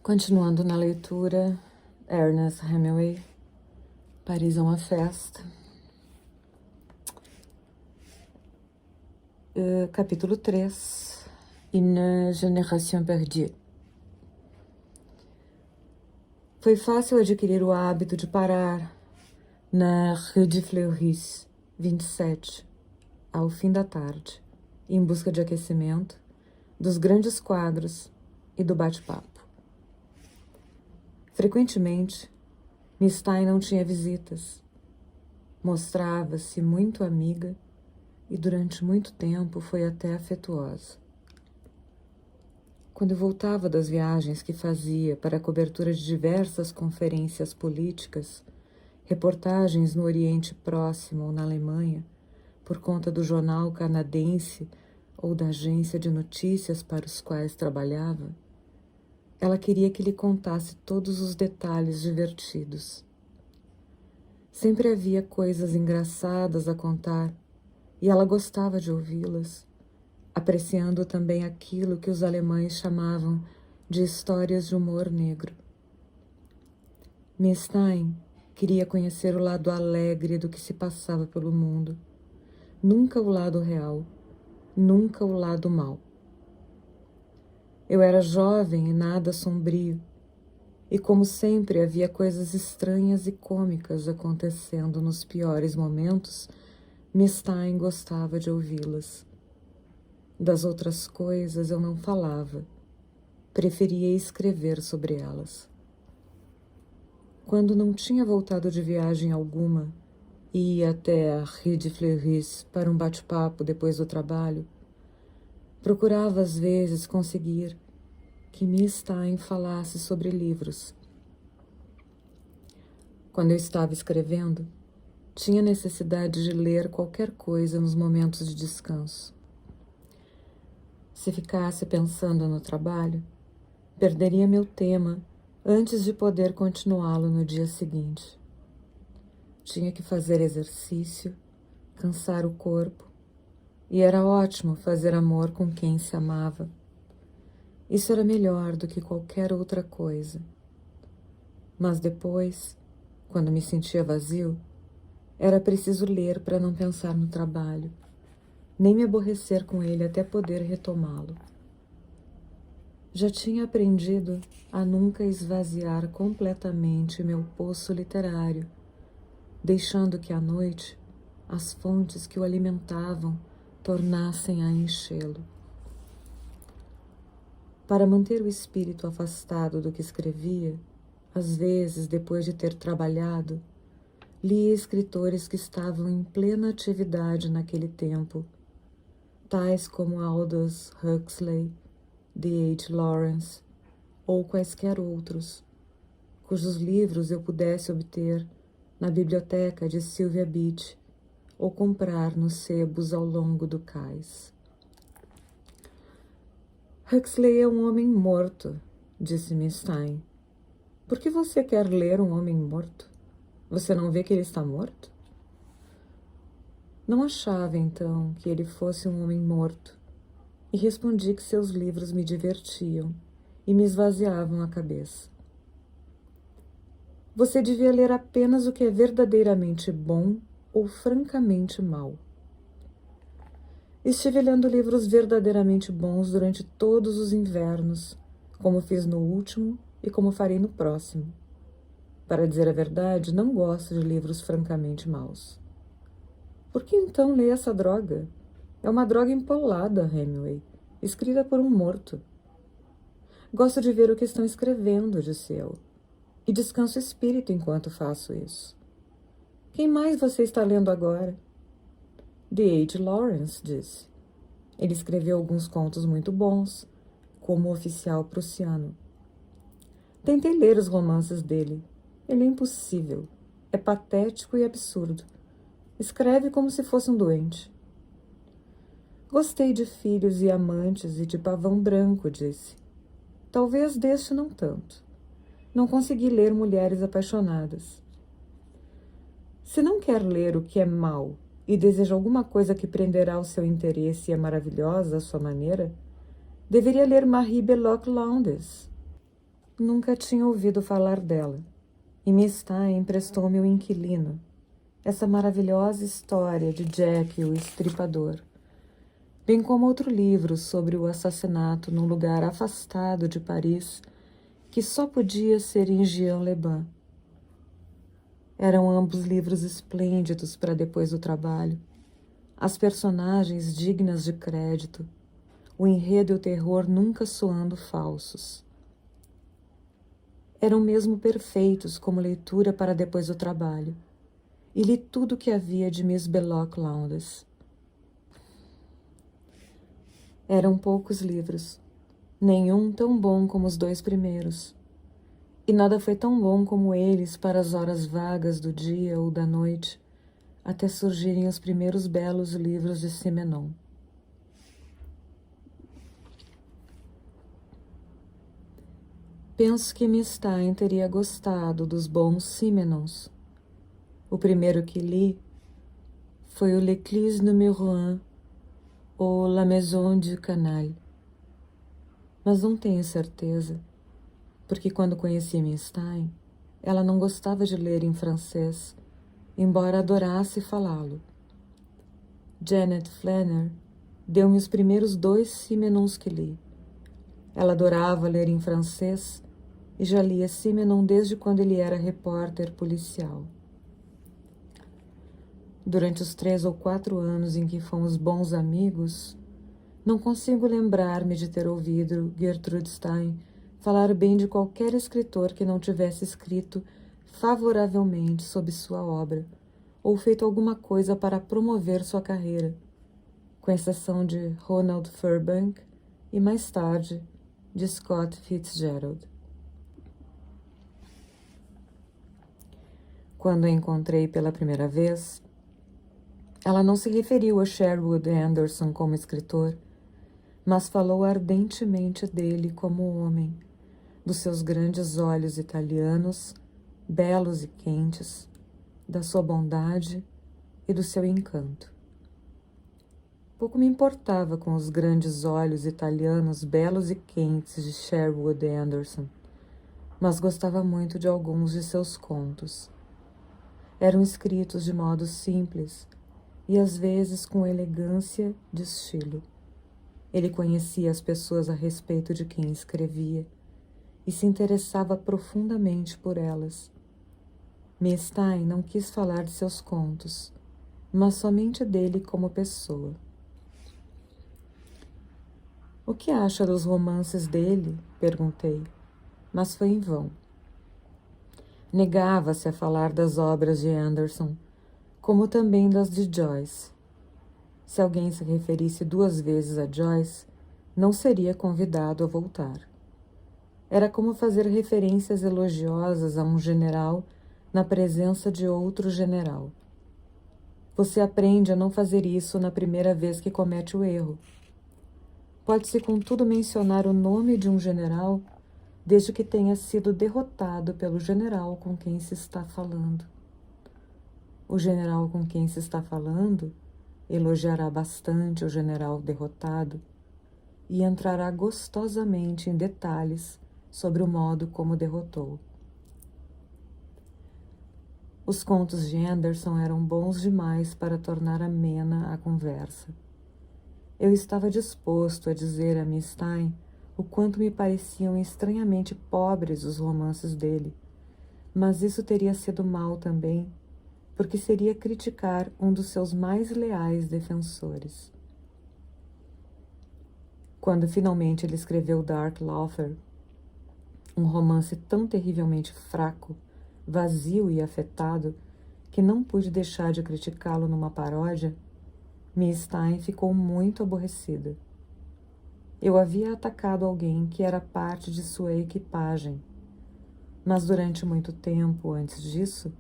Continuando na leitura, Ernest Hemingway, Paris é uma festa. Capítulo 3, Une génération perdue. Foi fácil adquirir o hábito de parar na Rue de Fleury, 27, ao fim da tarde, em busca de aquecimento, dos grandes quadros e do bate-papo. Frequentemente, Miss Stein não tinha visitas. Mostrava-se muito amiga e durante muito tempo foi até afetuosa. Quando voltava das viagens que fazia para a cobertura de diversas conferências políticas, reportagens no Oriente Próximo ou na Alemanha, por conta do jornal canadense ou da agência de notícias para os quais trabalhava, ela queria que lhe contasse todos os detalhes divertidos. Sempre havia coisas engraçadas a contar e ela gostava de ouvi-las, apreciando também aquilo que os alemães chamavam de histórias de humor negro. Miss Stein queria conhecer o lado alegre do que se passava pelo mundo, nunca o lado real, nunca o lado mau. Eu era jovem e nada sombrio, e como sempre havia coisas estranhas e cômicas acontecendo nos piores momentos, Miss Stein gostava de ouvi-las. Das outras coisas eu não falava, preferia escrever sobre elas. Quando não tinha voltado de viagem alguma e ia até a Rue de Fleury para um bate-papo depois do trabalho, procurava às vezes conseguir que Miss Stein falasse sobre livros. Quando eu estava escrevendo, tinha necessidade de ler qualquer coisa nos momentos de descanso. Se ficasse pensando no trabalho, perderia meu tema antes de poder continuá-lo no dia seguinte. Tinha que fazer exercício, cansar o corpo, e era ótimo fazer amor com quem se amava. Isso era melhor do que qualquer outra coisa. Mas depois, quando me sentia vazio, era preciso ler para não pensar no trabalho, nem me aborrecer com ele até poder retomá-lo. Já tinha aprendido a nunca esvaziar completamente meu poço literário, deixando que à noite as fontes que o alimentavam tornassem a enchê-lo. Para manter o espírito afastado do que escrevia, às vezes, depois de ter trabalhado, lia escritores que estavam em plena atividade naquele tempo, tais como Aldous Huxley, D.H. Lawrence ou quaisquer outros, cujos livros eu pudesse obter na biblioteca de Sylvia Beach ou comprar nos sebos ao longo do cais. Huxley é um homem morto, disse Miss Stein. Por que você quer ler um homem morto? Você não vê que ele está morto? Não achava, então, que ele fosse um homem morto, e respondi que seus livros me divertiam e me esvaziavam a cabeça. Você devia ler apenas o que é verdadeiramente bom ou francamente mau. Estive lendo livros verdadeiramente bons durante todos os invernos, como fiz no último e como farei no próximo. Para dizer a verdade, não gosto de livros francamente maus. Por que então lê essa droga? É uma droga empolada, Hemingway, escrita por um morto. Gosto de ver o que estão escrevendo, disse eu, e descanso o espírito enquanto faço isso. Quem mais você está lendo agora? D.H. Lawrence, disse. Ele escreveu alguns contos muito bons, como O Oficial Prussiano. Tentei ler os romances dele. Ele é impossível. É patético e absurdo. Escreve como se fosse um doente. Gostei de Filhos e Amantes e de Pavão Branco, disse. Talvez deste não tanto. Não consegui ler Mulheres Apaixonadas. Se não quer ler o que é mau e deseja alguma coisa que prenderá o seu interesse e é maravilhosa à sua maneira, deveria ler Marie Belloc Lowndes. Nunca tinha ouvido falar dela, e Miss Stein emprestou-me o inquilino, essa maravilhosa história de Jack o Estripador, bem como outro livro sobre o assassinato num lugar afastado de Paris que só podia ser em Jean-les-Bains. Eram ambos livros esplêndidos para depois do trabalho, as personagens dignas de crédito, o enredo e o terror nunca soando falsos. Eram mesmo perfeitos como leitura para depois do trabalho, e li tudo o que havia de Miss Belloc Lowndes. Eram poucos livros, nenhum tão bom como os 2 primeiros, e nada foi tão bom como eles para as horas vagas do dia ou da noite, até surgirem os primeiros belos livros de Simenon. Penso que Miss Stein teria gostado dos bons Simenons. O primeiro que li foi o L'Église número 1 ou La Maison du Canal. Mas não tenho certeza, porque quando conheci Miss Stein, ela não gostava de ler em francês, embora adorasse falá-lo. Janet Flanner deu-me os primeiros 2 Simenons que li. Ela adorava ler em francês e já lia Simenon desde quando ele era repórter policial. Durante os 3 ou 4 anos em que fomos bons amigos, não consigo lembrar-me de ter ouvido Gertrude Stein falar bem de qualquer escritor que não tivesse escrito favoravelmente sobre sua obra ou feito alguma coisa para promover sua carreira, com exceção de Ronald Furbank e, mais tarde, de Scott Fitzgerald. Quando a encontrei pela primeira vez, ela não se referiu a Sherwood Anderson como escritor, mas falou ardentemente dele como homem, dos seus grandes olhos italianos, belos e quentes, da sua bondade e do seu encanto. Pouco me importava com os grandes olhos italianos belos e quentes de Sherwood Anderson, mas gostava muito de alguns de seus contos. Eram escritos de modo simples e às vezes com elegância de estilo. Ele conhecia as pessoas a respeito de quem escrevia e se interessava profundamente por elas. Miss Stein não quis falar de seus contos, mas somente dele como pessoa. O que acha dos romances dele? Perguntei, mas foi em vão. Negava-se a falar das obras de Anderson, como também das de Joyce. Se alguém se referisse 2 vezes a Joyce, não seria convidado a voltar. Era como fazer referências elogiosas a um general na presença de outro general. Você aprende a não fazer isso na primeira vez que comete o erro. Pode-se, contudo, mencionar o nome de um general desde que tenha sido derrotado pelo general com quem se está falando. O general com quem se está falando elogiará bastante o general derrotado e entrará gostosamente em detalhes sobre o modo como derrotou. Os contos de Anderson eram bons demais para tornar amena a conversa. Eu estava disposto a dizer a Miss Stein o quanto me pareciam estranhamente pobres os romances dele, mas isso teria sido mal também, porque seria criticar um dos seus mais leais defensores. Quando finalmente ele escreveu Dark Lawther, um romance tão terrivelmente fraco, vazio e afetado, que não pude deixar de criticá-lo numa paródia, Miss Stein ficou muito aborrecida. Eu havia atacado alguém que era parte de sua equipagem, mas durante muito tempo antes disso,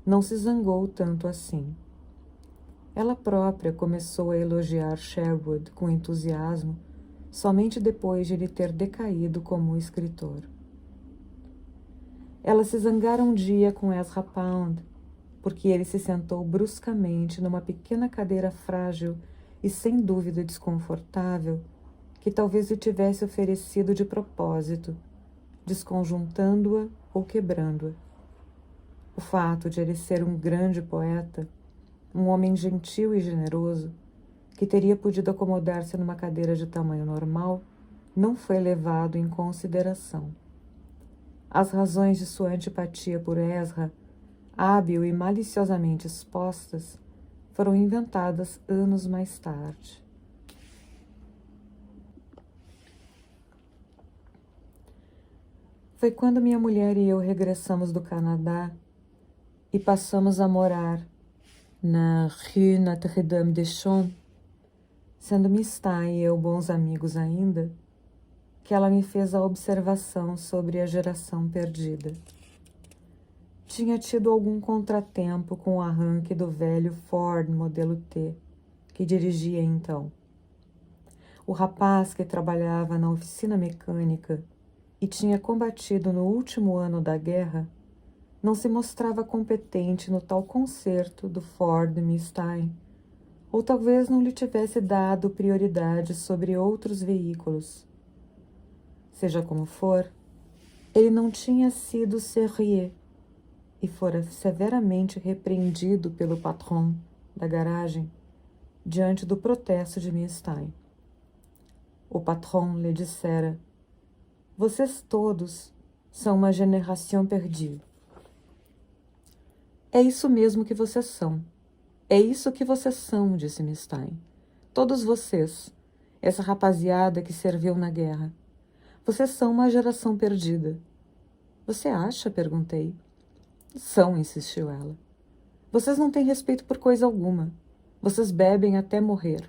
não se zangou tanto assim. Ela própria começou a elogiar Sherwood com entusiasmo somente depois de ele ter decaído como escritor. Ela se zangara um dia com Ezra Pound, porque ele se sentou bruscamente numa pequena cadeira frágil e sem dúvida desconfortável, que talvez lhe tivesse oferecido de propósito, desconjuntando-a ou quebrando-a. O fato de ele ser um grande poeta, um homem gentil e generoso, que teria podido acomodar-se numa cadeira de tamanho normal, não foi levado em consideração. As razões de sua antipatia por Ezra, hábil e maliciosamente expostas, foram inventadas anos mais tarde. Foi quando minha mulher e eu regressamos do Canadá e passamos a morar na Rue Notre-Dame-des-Champs, sendo Miss Stein e eu bons amigos ainda, que ela me fez a observação sobre a geração perdida. Tinha tido algum contratempo com o arranque do velho Ford modelo T, que dirigia então. O rapaz que trabalhava na oficina mecânica e tinha combatido no último ano da guerra não se mostrava competente no tal concerto do Ford Mustang, ou talvez não lhe tivesse dado prioridade sobre outros veículos. Seja como for, ele não tinha sido sérieux e fora severamente repreendido pelo patrão da garagem diante do protesto de Mustang. O patrão lhe dissera: "Vocês todos são uma geração perdida." "É isso mesmo que vocês são. É isso que vocês são", disse Mustang. "Todos vocês, essa rapaziada que serviu na guerra. Vocês são uma geração perdida." "Você acha?" perguntei. "São", insistiu ela. "Vocês não têm respeito por coisa alguma. Vocês bebem até morrer."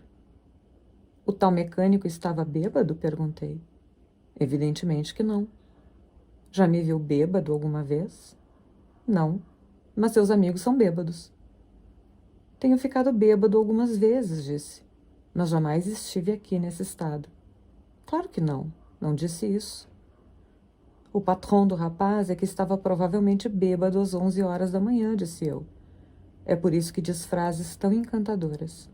"O tal mecânico estava bêbado?" perguntei. "Evidentemente que não." "Já me viu bêbado alguma vez?" "Não, mas seus amigos são bêbados." "Tenho ficado bêbado algumas vezes", disse, "mas jamais estive aqui nesse estado." "Claro que não, não disse isso." "O patrão do rapaz é que estava provavelmente bêbado às 11 horas da manhã", disse eu. "É por isso que diz frases tão encantadoras."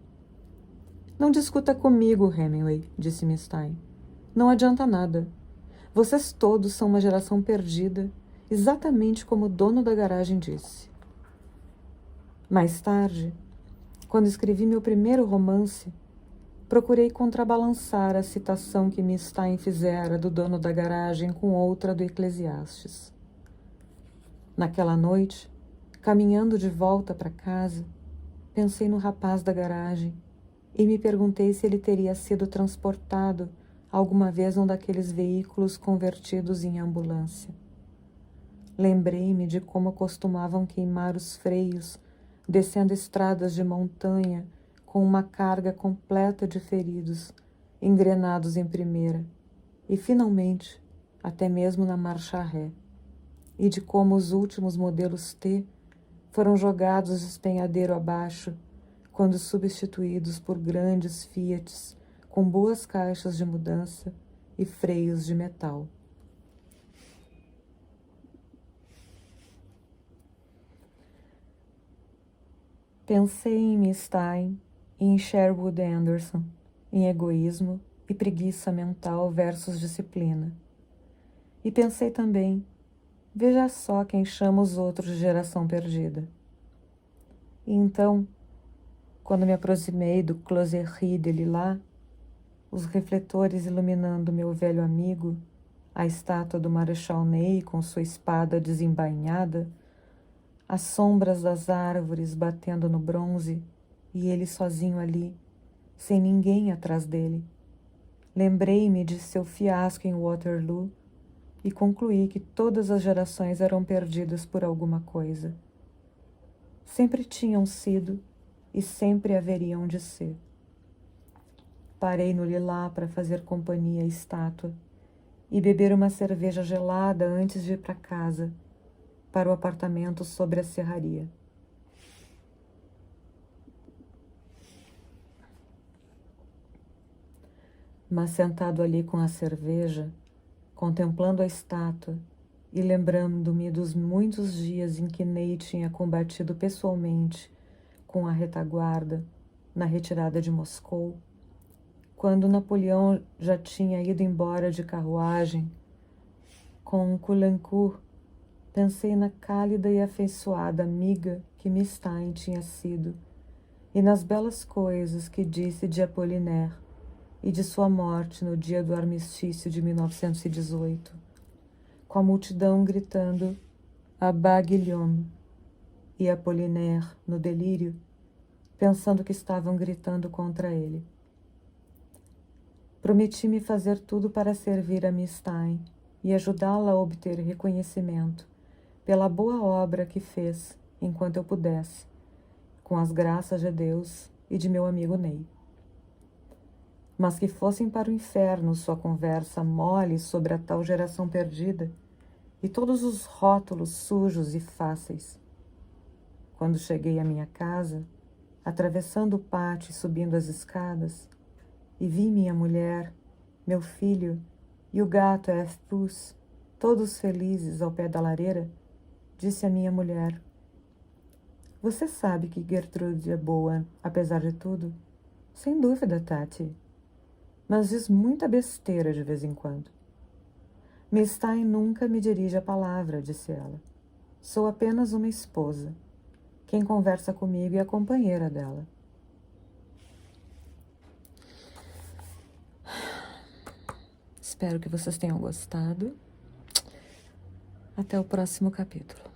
"Não discuta comigo, Hemingway", disse Miss Stein. "Não adianta nada. Vocês todos são uma geração perdida, exatamente como o dono da garagem disse." Mais tarde, quando escrevi meu primeiro romance, procurei contrabalançar a citação que Miss Stein fizera do dono da garagem com outra do Eclesiastes. Naquela noite, caminhando de volta para casa, pensei no rapaz da garagem e me perguntei se ele teria sido transportado alguma vez num daqueles veículos convertidos em ambulância. Lembrei-me de como costumavam queimar os freios, descendo estradas de montanha com uma carga completa de feridos, engrenados em primeira, e finalmente, até mesmo na marcha ré, e de como os últimos modelos T foram jogados despenhadeiro abaixo, quando substituídos por grandes Fiats com boas caixas de mudança e freios de metal. Pensei em Miss Stein e em Sherwood Anderson, em egoísmo e preguiça mental versus disciplina. E pensei também, veja só quem chama os outros de geração perdida. E então, quando me aproximei do Closerie de Lilas, os refletores iluminando meu velho amigo, a estátua do Marechal Ney com sua espada desembainhada, as sombras das árvores batendo no bronze e ele sozinho ali, sem ninguém atrás dele. Lembrei-me de seu fiasco em Waterloo e concluí que todas as gerações eram perdidas por alguma coisa. Sempre tinham sido e sempre haveriam de ser. Parei no Lilá para fazer companhia à estátua e beber uma cerveja gelada antes de ir para casa, para o apartamento sobre a serraria. Mas sentado ali com a cerveja, contemplando a estátua e lembrando-me dos muitos dias em que Ney tinha combatido pessoalmente com a retaguarda na retirada de Moscou, quando Napoleão já tinha ido embora de carruagem Com Caulaincourt, pensei na cálida e afeiçoada amiga que Miss Stein tinha sido, e nas belas coisas que disse de Apollinaire e de sua morte no dia do armistício de 1918, com a multidão gritando à bas Guillaume, e Apollinaire, no delírio, pensando que estavam gritando contra ele. Prometi-me fazer tudo para servir a Miss Stein e ajudá-la a obter reconhecimento pela boa obra que fez enquanto eu pudesse, com as graças de Deus e de meu amigo Ney. Mas que fossem para o inferno sua conversa mole sobre a tal geração perdida e todos os rótulos sujos e fáceis. Quando cheguei à minha casa, atravessando o pátio e subindo as escadas, e vi minha mulher, meu filho e o gato F-Puss, todos felizes ao pé da lareira, disse a minha mulher: "Você sabe que Gertrude é boa, apesar de tudo?" "Sem dúvida, Tati. Mas diz muita besteira de vez em quando." "Miss Stein nunca me dirige a palavra", disse ela. "Sou apenas uma esposa. Quem conversa comigo é a companheira dela." Espero que vocês tenham gostado. Até o próximo capítulo.